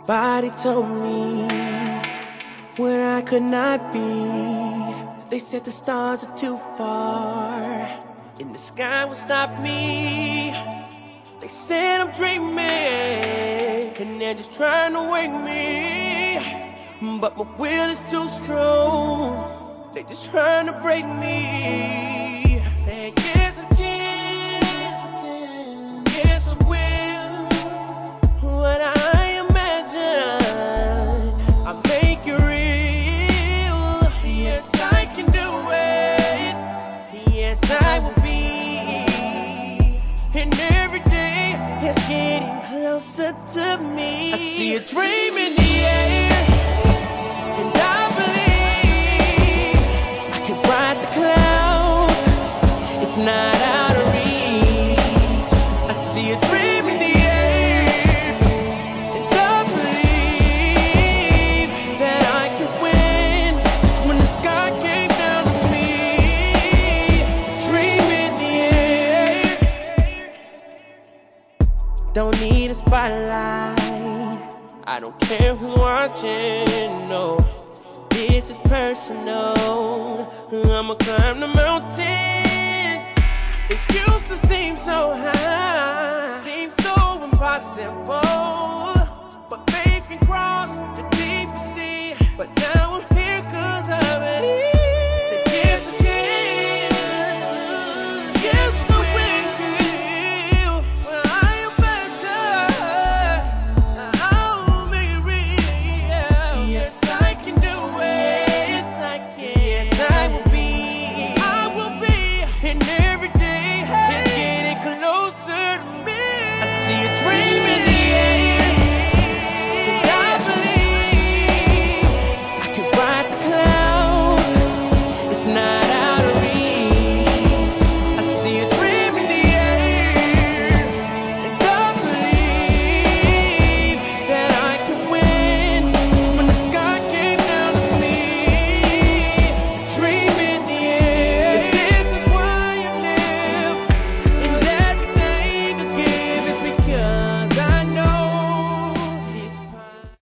Somebody told me what I could not be. They said the stars are too far and the sky will stop me. They said I'm dreaming and they're just trying to wake me, but my will is too strong. They just trying to break me. I said yes again, yes I will. What I imagine, I make it real. Yes I can do it. Yes I will be. And every day it's getting closer to me. I see a dream in the air, and I believe I can ride the clouds. It's not out of reach. I see a dream in the air, and I believe that I can win. It's when the sky came down to me. Dream in the air. Don't need a spotlight, I don't care who's watching, no. This is personal, I'ma climb the mountain. It used to seem so high, seems so impossible, but faith can cross the